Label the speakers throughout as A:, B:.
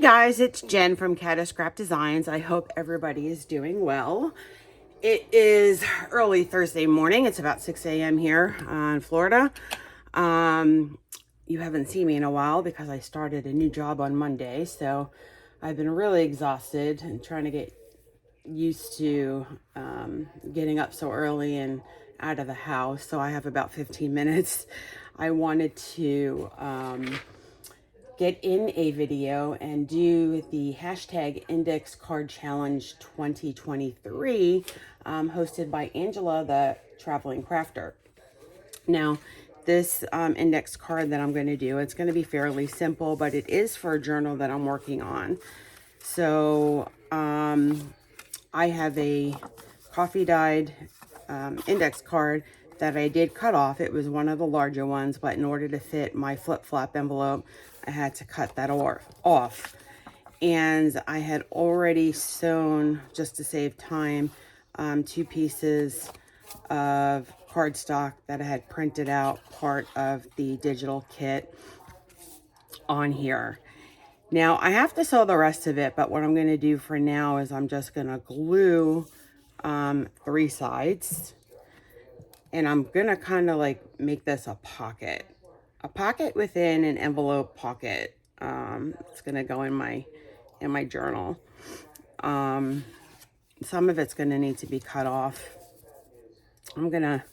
A: guys, it's Jen from Caddis Scrap Designs. I hope everybody is doing well. It is early Thursday morning. It's about 6 a.m. here in Florida. You haven't seen me in a while because I started a new job on Monday. So I've been really exhausted and trying to get used to getting up so early and out of the house. So I have about 15 minutes. I wanted to get in a video and do the hashtag index card challenge 2023 hosted by Angela, the traveling crafter. Now this index card that I'm going to do, it's going to be fairly simple, but it is for a journal that I'm working on. So I have a coffee dyed index card that I did cut off. It was one of the larger ones, but in order to fit my flip-flop envelope, I had to cut that off. And I had already sewn, just to save time, 2 pieces of cardstock that I had printed out part of the digital kit on here. Now I have to sew the rest of it, but what I'm going to do for now is I'm just going to glue 3 sides, and I'm going to kind of like make this a pocket within an envelope pocket. It's going to go in my journal. Some of it's going to need to be cut off. I'm going to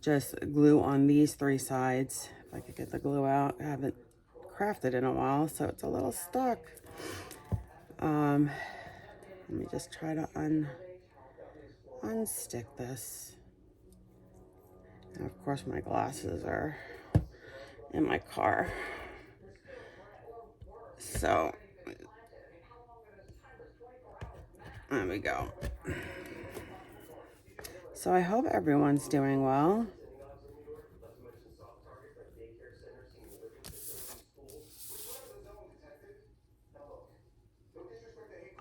A: just glue on these 3 sides. If I could get the glue out. I haven't crafted in a while, so it's a little stuck. Let me just try to unstick this. And of course my glasses are in my car. So there we go. So I hope everyone's doing well.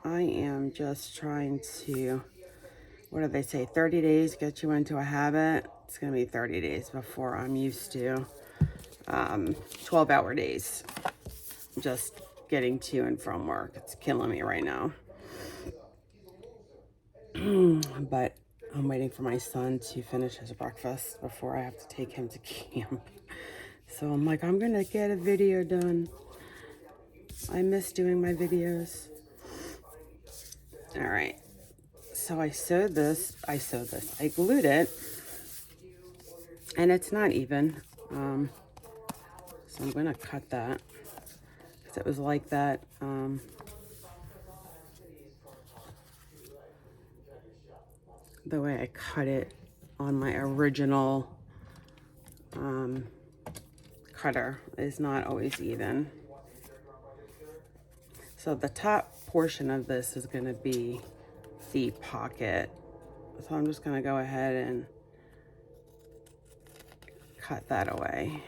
A: I am just trying to, what do they say, 30 days get you into a habit. It's going to be 30 days before I'm used to 12-hour days. Just getting to and from work. It's killing me right now. But I'm waiting for my son to finish his breakfast before I have to take him to camp. So I'm like, I'm going to get a video done. I miss doing my videos. All right. So I glued it, and it's not even. So I'm going to cut that, because it was like that. The way I cut it on my original cutter is not always even. So the top portion of this is going to be the pocket. So I'm just going to go ahead and cut that away.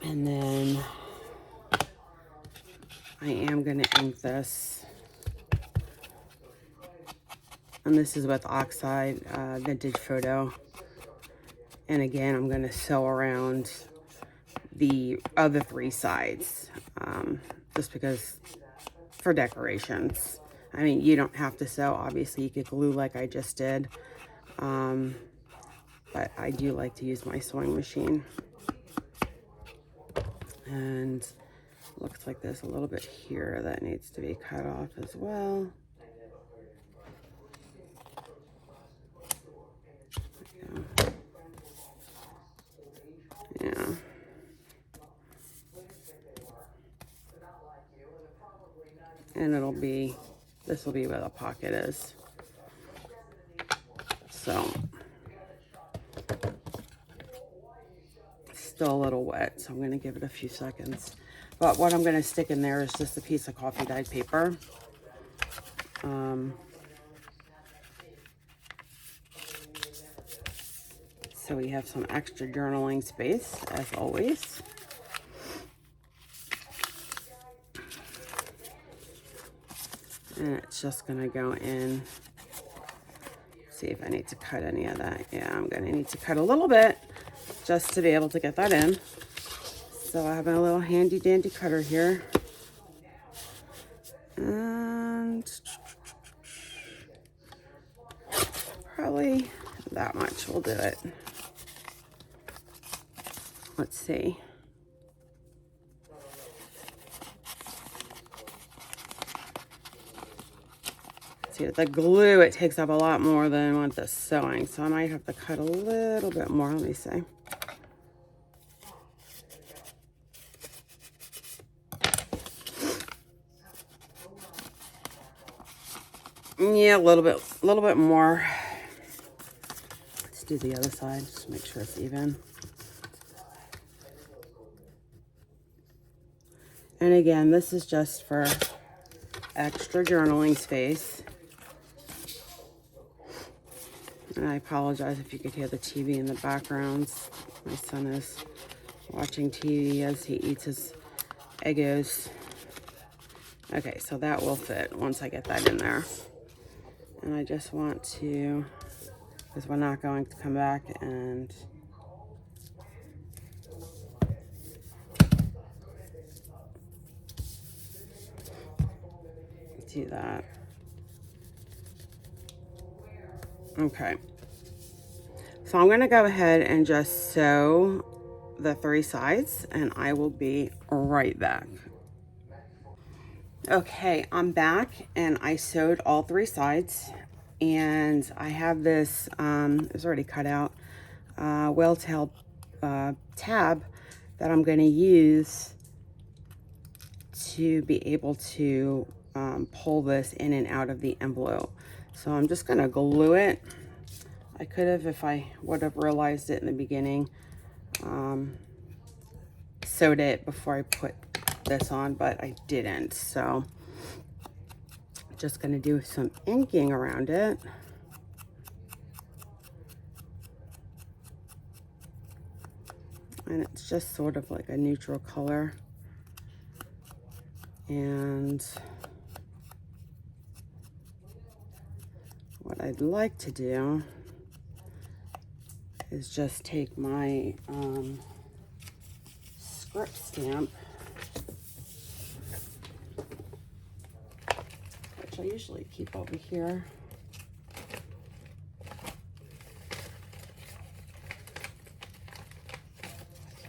A: And then I am going to ink this. And this is with Oxide Vintage Photo. And again, I'm going to sew around the other 3 sides, just because, for decorations. I mean, you don't have to sew. Obviously, you could glue like I just did. But I do like to use my sewing machine. And looks like there's a little bit here that needs to be cut off as well. Yeah. And this will be where the pocket is. So, still a little wet, so I'm going to give it a few seconds. But what I'm going to stick in there is just a piece of coffee dyed paper. So we have some extra journaling space, as always. And it's just going to go in. See if I need to cut any of that. Yeah, I'm going to need to cut a little bit just to be able to get that in. So I have a little handy dandy cutter here. And probably that much will do it. Let's see. See, the glue, it takes up a lot more than what the sewing, so I might have to cut a little bit more. Let me see. Yeah, a little bit more. Let's do the other side, just make sure it's even. And again, this is just for extra journaling space. And I apologize if you could hear the TV in the background. My son is watching TV as he eats his Eggos. Okay, so that will fit once I get that in there. And I just want to, because we're not going to come back and do that. Okay. So I'm going to go ahead and just sew the 3 sides, and I will be right back. Okay, I'm back, and I sewed all 3 sides, and I have this, it's already cut out, whale-tail tab that I'm going to use to be able to pull this in and out of the envelope. So I'm just going to glue it. I could have, if I would have realized it in the beginning, sewed it before I put this on, but I didn't. So just going to do some inking around it. And it's just sort of like a neutral color. And what I'd like to do is just take my script stamp, which I usually keep over here.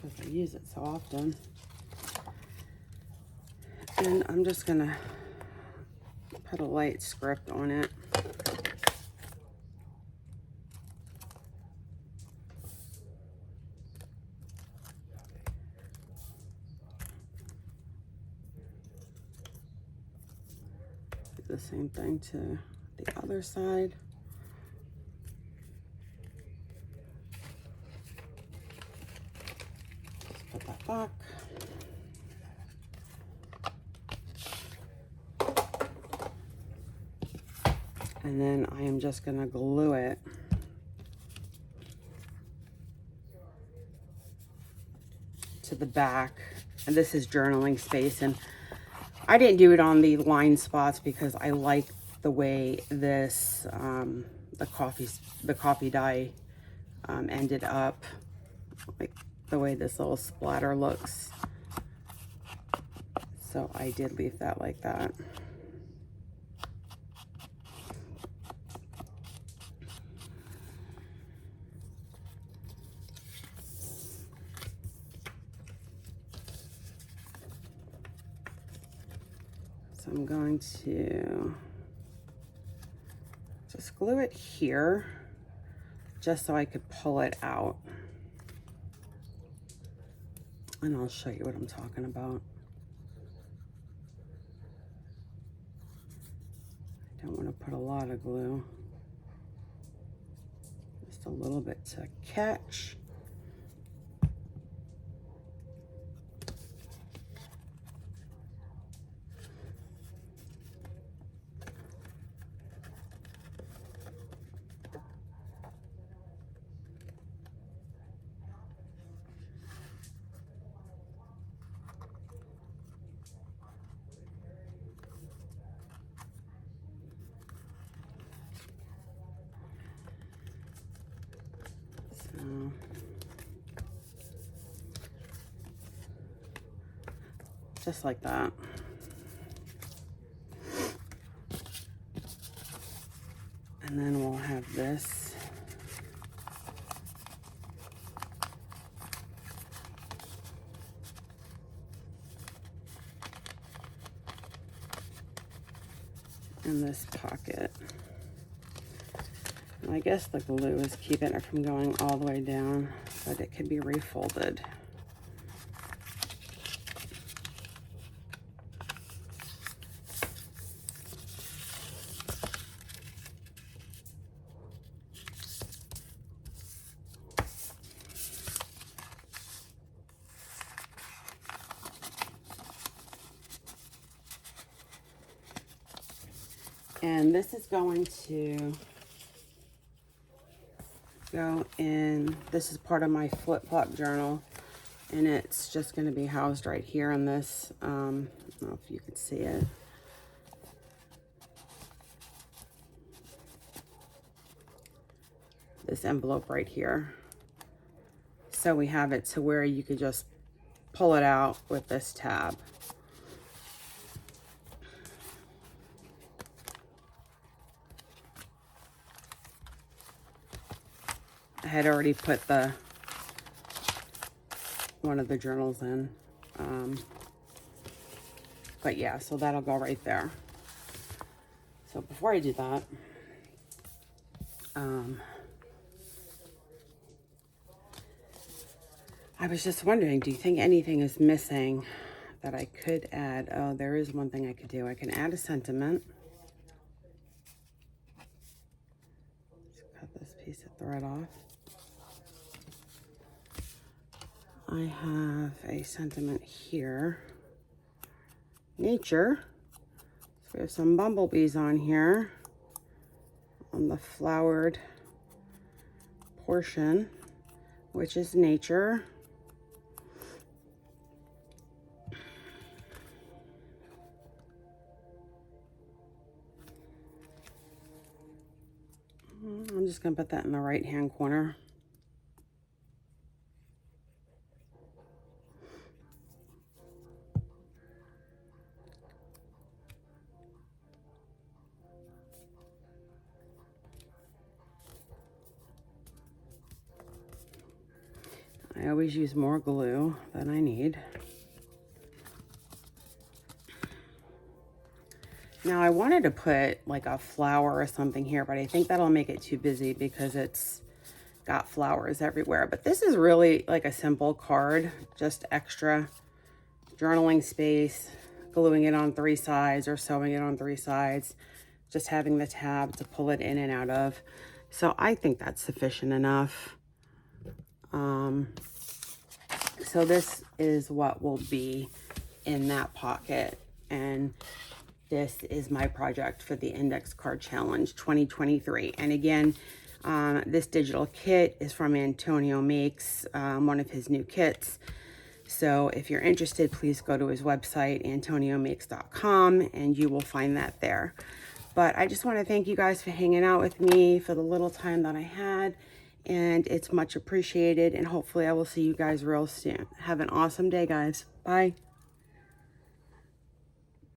A: Because I use it so often. And I'm just gonna put a light script on it. Do the same thing to the other side. Just put that back. And then I am just gonna glue it to the back. And this is journaling space, and I didn't do it on the line spots because I like the way this the coffee dye ended up, like the way this little splatter looks. So I did leave that like that. So I'm going to just glue it here just so I could pull it out. And I'll show you what I'm talking about. I don't want to put a lot of glue. Just a little bit to catch. just like that. And then we'll have this. In this pocket. And I guess the glue is keeping it from going all the way down, but it could be refolded. And this is going to go in, this is part of my flip-flop journal, and it's just going to be housed right here on this, I don't know if you can see it. This envelope right here. So we have it to where you could just pull it out with this tab. I had already put one of the journals in, but yeah, so that'll go right there. So before I do that, I was just wondering, do you think anything is missing that I could add? Oh, there is one thing I could do. I can add a sentiment. Just cut this piece of thread off. I have a sentiment here. Nature. So we have some bumblebees on here on the flowered portion, which is nature. I'm just going to put that in the right hand corner. I always use more glue than I need. Now I wanted to put like a flower or something here, but I think that'll make it too busy because it's got flowers everywhere. But this is really like a simple card, just extra journaling space, gluing it on 3 sides or sewing it on 3 sides, just having the tab to pull it in and out of. So I think that's sufficient enough. So this is what will be in that pocket, and this is my project for the Index Card Challenge 2023. And again, this digital kit is from Antonio Makes, one of his new kits. So if you're interested, please go to his website, antoniomakes.com, and you will find that there. But I just want to thank you guys for hanging out with me for the little time that I had, and it's much appreciated, and hopefully I will see you guys real soon. Have an awesome day, guys. Bye.